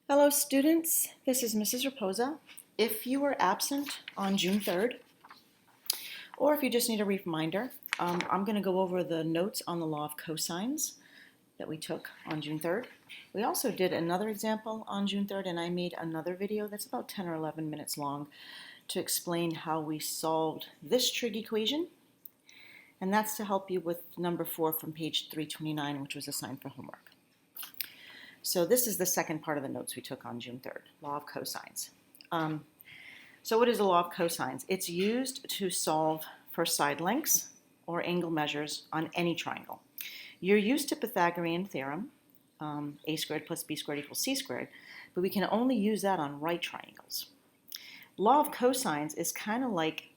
Hello students, this is Mrs. Raposa. If you were absent on June 3rd, or if you just need a reminder, I'm going to go over the notes on the law of cosines that we took on June 3rd. We also did another example on June 3rd, and I made another video that's about 10 or 11 minutes long to explain how we solved this trig equation, and that's to help you with number 4 from page 329, which was assigned for homework. So this is the second part of the notes we took on June 3rd, law of cosines. So what is the law of cosines? It's used to solve for side lengths or angle measures on any triangle. You're used to Pythagorean theorem, a squared plus b squared equals c squared, but we can only use that on right triangles. Law of cosines is kind of like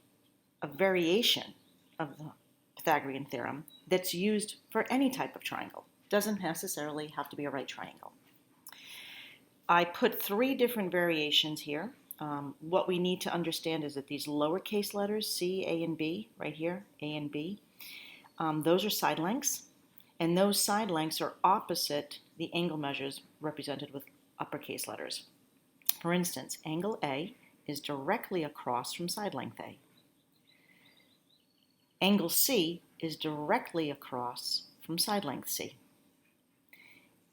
a variation of the Pythagorean theorem that's used for any type of triangle. Doesn't necessarily have to be a right triangle. I put 3 different variations here. What we need to understand is that these lowercase letters, C, A, and B, right here, A and B, those are side lengths, and those side lengths are opposite the angle measures represented with uppercase letters. For instance, angle A is directly across from side length A. Angle C is directly across from side length C.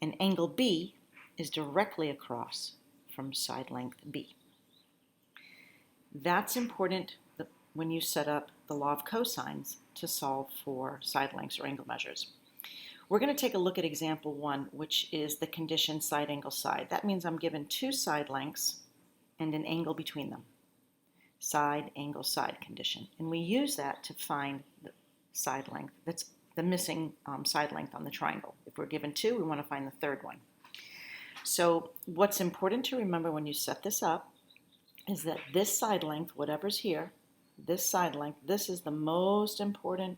And angle B is directly across from side length B. That's important when you set up the law of cosines to solve for side lengths or angle measures. We're going to take a look at example 1, which is the condition side angle side. That means I'm given 2 side lengths and an angle between them. Side angle side condition. And we use that to find the side length that's the missing side length on the triangle. If we're given 2, we want to find the third one. So what's important to remember when you set this up is that this side length, whatever's here, this side length, this is the most important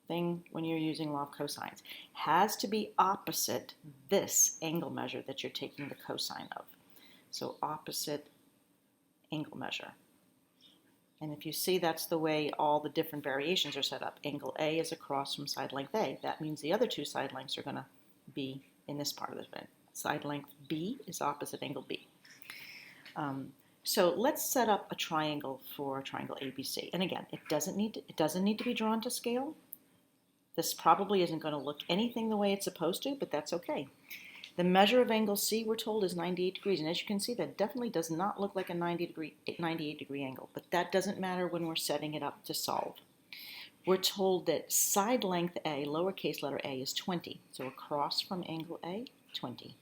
thing when you're using law of cosines, has to be opposite this angle measure that you're taking the cosine of. So opposite angle measure. And if you see, that's the way all the different variations are set up. Angle A is across from side length A. That means the other 2 side lengths are going to be in this part of the event. Side length B is opposite angle B. So let's set up a triangle for triangle ABC. And again, it doesn't need to be drawn to scale. This probably isn't going to look anything the way it's supposed to, but that's okay. The measure of angle C, we're told, is 98 degrees. And as you can see, that definitely does not look like a 98 degree angle. But that doesn't matter when we're setting it up to solve. We're told that side length A, lowercase letter a, is 20. So across from angle A, 20.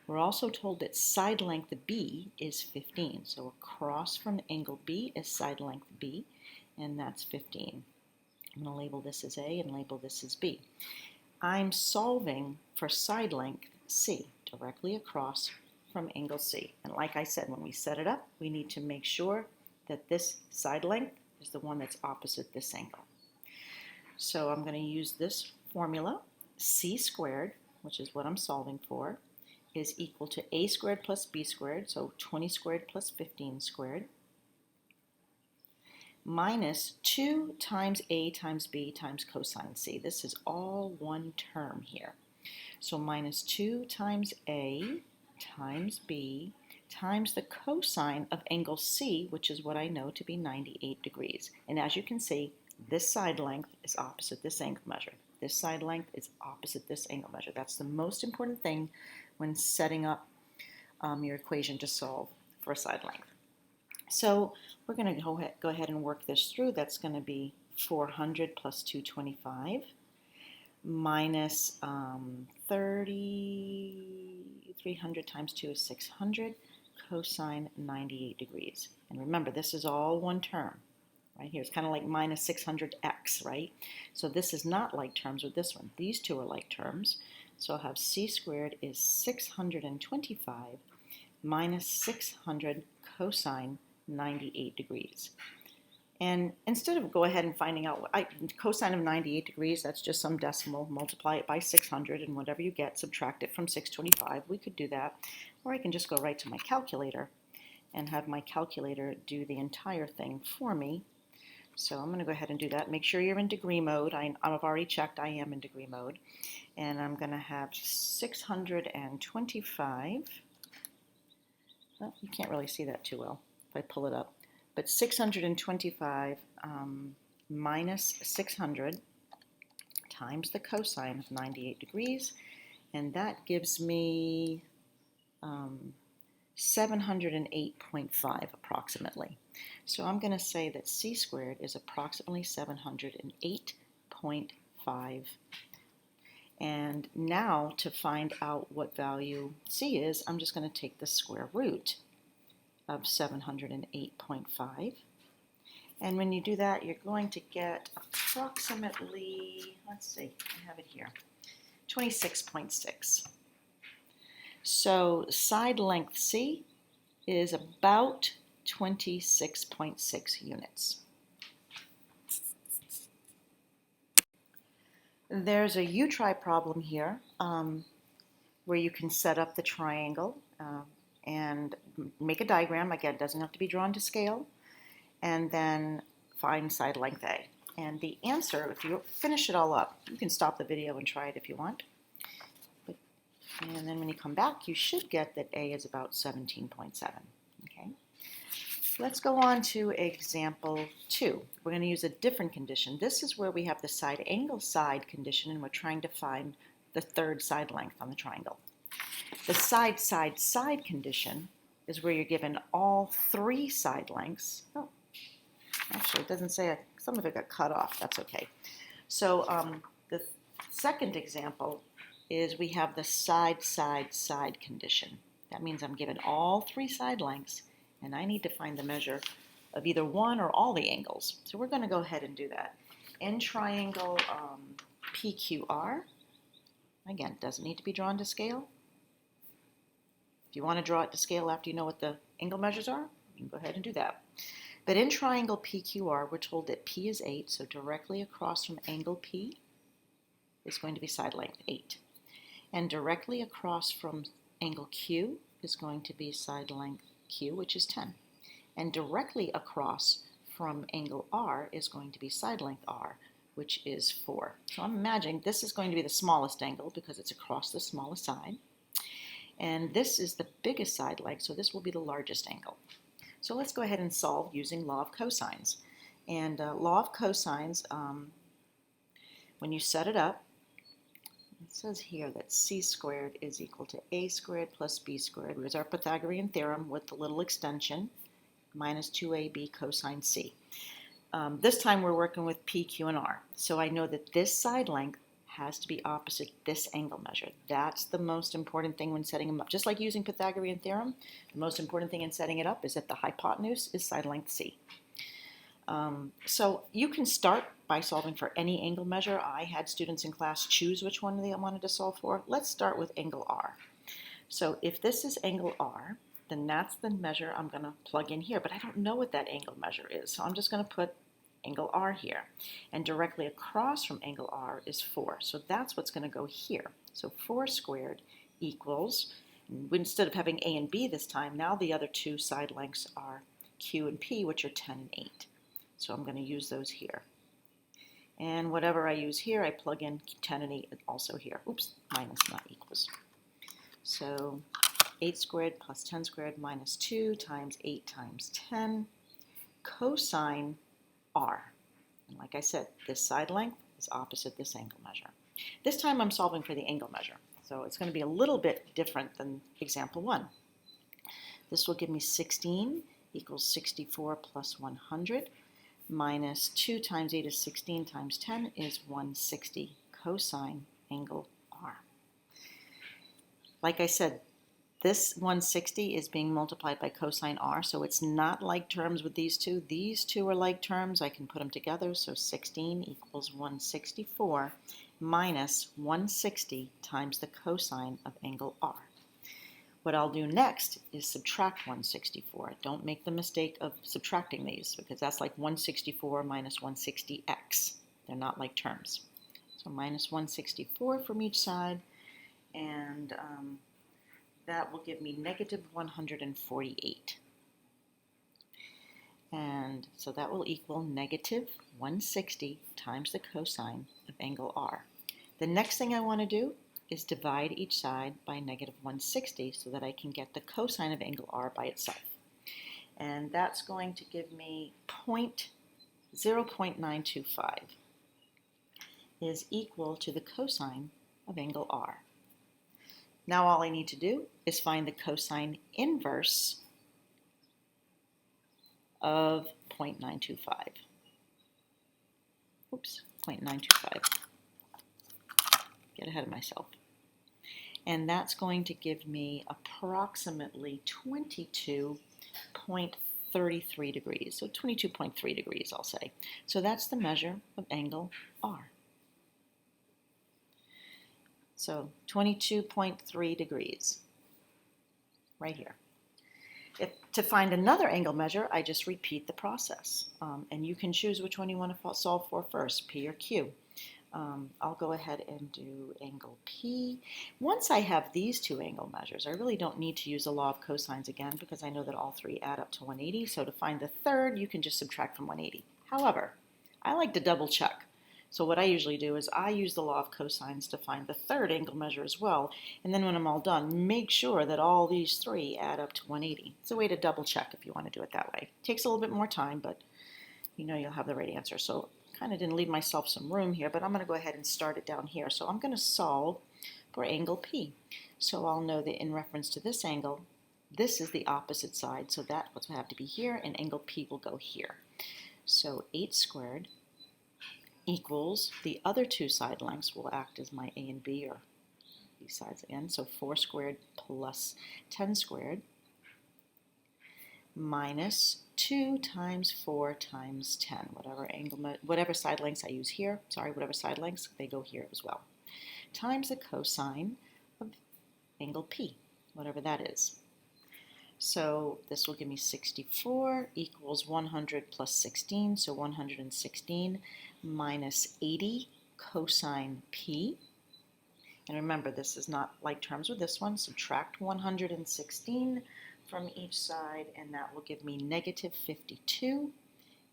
We're also told that side length B is 15. So across from angle B is side length B, and that's 15. I'm going to label this as A and label this as B. I'm solving for side length C, directly across from angle C. And like I said, when we set it up, we need to make sure that this side length is the one that's opposite this angle. So I'm going to use this formula. C squared, which is what I'm solving for, is equal to A squared plus B squared, so 20 squared plus 15 squared, minus 2 times A times B times cosine C. This is all one term here. So minus 2 times A times B times the cosine of angle C, which is what I know to be 98 degrees. And as you can see, this side length is opposite this angle measure. This side length is opposite this angle measure. That's the most important thing when setting up your equation to solve for a side length. So we're going to go ahead and work this through. That's going to be 400 plus 225 minus 300 times 2 is 600, cosine 98 degrees. And remember, this is all one term. Right here, it's kind of like minus 600x, right? So this is not like terms with this one. These two are like terms. So I'll have c squared is 625 minus 600 cosine 98 degrees. And instead of go ahead and finding out cosine of 98 degrees, that's just some decimal, multiply it by 600, and whatever you get, subtract it from 625. We could do that. Or I can just go right to my calculator and have my calculator do the entire thing for me. So I'm going to go ahead and do that. Make sure you're in degree mode. I've already checked I am in degree mode. And I'm going to have 625 well, you can't really see that too well if I pull it up, but 625 minus 600 times the cosine of 98 degrees, and that gives me 708.5 approximately. So I'm going to say that c squared is approximately 708.5. And now to find out what value c is, I'm just going to take the square root of 708.5. And when you do that, you're going to get approximately, let's see, I have it here, 26.6. So side length C is about 26.6 units. There's a U-try problem here where you can set up the triangle and make a diagram. Again, it doesn't have to be drawn to scale. And then find side length A. And the answer, if you finish it all up, you can stop the video and try it if you want. And then when you come back, you should get that A is about 17.7. Okay. Let's go on to example 2. We're going to use a different condition. This is where we have the side angle side condition, and we're trying to find the third side length on the triangle. The side side side condition is where you're given all three side lengths. Oh, actually, it doesn't say, some of it got cut off. That's okay. So the second example is we have the side side side condition. That means I'm given all three side lengths, and I need to find the measure of either one or all the angles. So we're going to go ahead and do that. In triangle PQR, again, it doesn't need to be drawn to scale. If you want to draw it to scale after you know what the angle measures are, you can go ahead and do that. But in triangle PQR, we're told that P is 8, so directly across from angle P is going to be side length 8. And directly across from angle Q is going to be side length Q, which is 10. And directly across from angle R is going to be side length R, which is 4. So I'm imagining this is going to be the smallest angle because it's across the smallest side. And this is the biggest side length, so this will be the largest angle. So let's go ahead and solve using law of cosines. And law of cosines, when you set it up, it says here that c squared is equal to a squared plus b squared. Here's our Pythagorean theorem with the little extension, minus 2ab cosine c. This time we're working with p, q, and r. So I know that this side length has to be opposite this angle measure. That's the most important thing when setting them up. Just like using Pythagorean theorem, the most important thing in setting it up is that the hypotenuse is side length c. So you can start by solving for any angle measure. I had students in class choose which one they wanted to solve for. Let's start with angle R. So if this is angle R, then that's the measure I'm going to plug in here, but I don't know what that angle measure is, so I'm just going to put angle R here. And directly across from angle R is 4, so that's what's going to go here. So 4 squared equals, instead of having A and B this time, now the other two side lengths are Q and P, which are 10 and 8. So I'm going to use those here. And whatever I use here, I plug in 10 and 8 also here. Oops, minus, not equals. So 8 squared plus 10 squared minus 2 times 8 times 10 cosine R. And like I said, this side length is opposite this angle measure. This time I'm solving for the angle measure, so it's going to be a little bit different than example 1. This will give me 16 equals 64 plus 100 minus 2 times 8 is 16 times 10 is 160 cosine angle R. Like I said, this 160 is being multiplied by cosine R, so it's not like terms with these two. These two are like terms. I can put them together, so 16 equals 164 minus 160 times the cosine of angle R. What I'll do next is subtract 164. Don't make the mistake of subtracting these, because that's like 164 minus 160x. They're not like terms. So minus 164 from each side, and that will give me negative 148. And so that will equal negative 160 times the cosine of angle R. The next thing I want to do, is divide each side by negative 160 so that I can get the cosine of angle R by itself. And that's going to give me 0.925 is equal to the cosine of angle R. Now all I need to do is find the cosine inverse of 0.925. Oops, 0.925. Get ahead of myself. And that's going to give me approximately 22.33 degrees. So 22.3 degrees, I'll say. So that's the measure of angle R. So 22.3 degrees, right here. To find another angle measure, I just repeat the process. And you can choose which one you want to solve for first, P or Q. I'll go ahead and do angle P. Once I have these two angle measures, I really don't need to use the law of cosines again because I know that all three add up to 180. So to find the third, you can just subtract from 180. However, I like to double check. So what I usually do is I use the law of cosines to find the third angle measure as well. And then when I'm all done, make sure that all these three add up to 180. It's a way to double check if you want to do it that way. It takes a little bit more time, but you know you'll have the right answer. So kind of didn't leave myself some room here, but I'm going to go ahead and start it down here. So I'm going to solve for angle P. So I'll know that in reference to this angle, this is the opposite side, so that will have to be here, and angle P will go here. So 8 squared equals, the other two side lengths will act as my A and B, or these sides again, so 4 squared plus 10 squared minus 2 times 4 times 10, whatever side lengths I use here, whatever side lengths, they go here as well, times the cosine of angle P, whatever that is. So this will give me 64 equals 100 plus 16, so 116 minus 80 cosine P. And remember, this is not like terms with this one. Subtract 116 from each side, and that will give me negative 52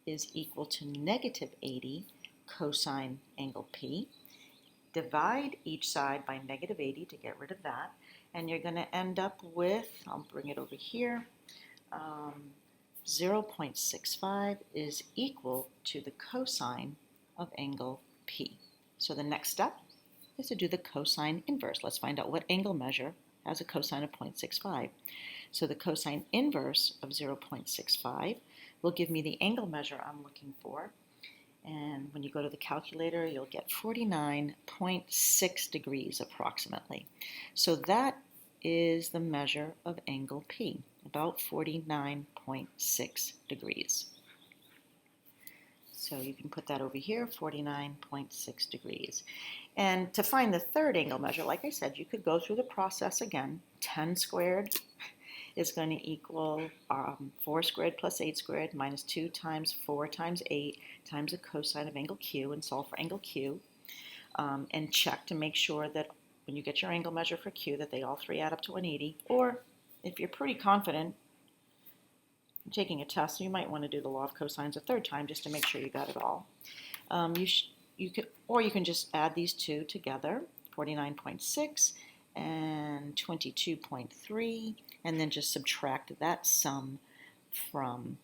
is equal to negative 80 cosine angle P. Divide each side by negative 80 to get rid of that, and you're going to end up with, I'll bring it over here, 0.65 is equal to the cosine of angle P. So the next step is to do the cosine inverse. Let's find out what angle measure has a cosine of 0.65. So the cosine inverse of 0.65 will give me the angle measure I'm looking for. And when you go to the calculator, you'll get 49.6 degrees approximately. So that is the measure of angle P, about 49.6 degrees. So you can put that over here, 49.6 degrees. And to find the third angle measure, like I said, you could go through the process again. 10 squared is going to equal 4 squared plus 8 squared minus 2 times 4 times 8 times the cosine of angle Q, and solve for angle Q. And check to make sure that when you get your angle measure for Q that they all three add up to 180. Or if you're pretty confident taking a test, you might want to do the law of cosines a third time just to make sure you got it all. You can just add these two together, 49.6 and 22.3, and then just subtract that sum from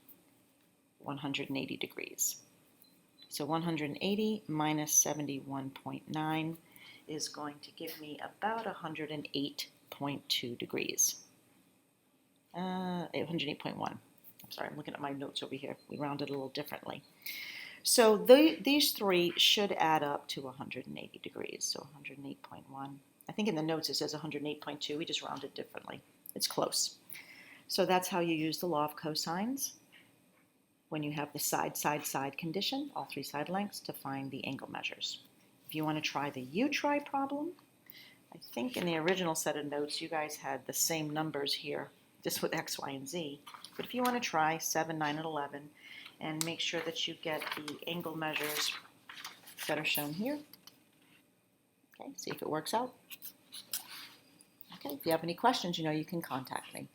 180 degrees. So 180 minus 71.9 is going to give me about 108.2 degrees. 108.1. I'm sorry, I'm looking at my notes over here. We rounded a little differently. So these three should add up to 180 degrees. So 108.1. I think in the notes it says 108.2. We just rounded differently. It's close. So that's how you use the law of cosines when you have the side condition, all three side lengths, to find the angle measures. If you want to try the U-try problem, I think in the original set of notes you guys had the same numbers here, just with X, Y, and Z. But if you want to try 7, 9, and 11, and make sure that you get the angle measures that are shown here. Okay, see if it works out. Okay, if you have any questions, you know you can contact me.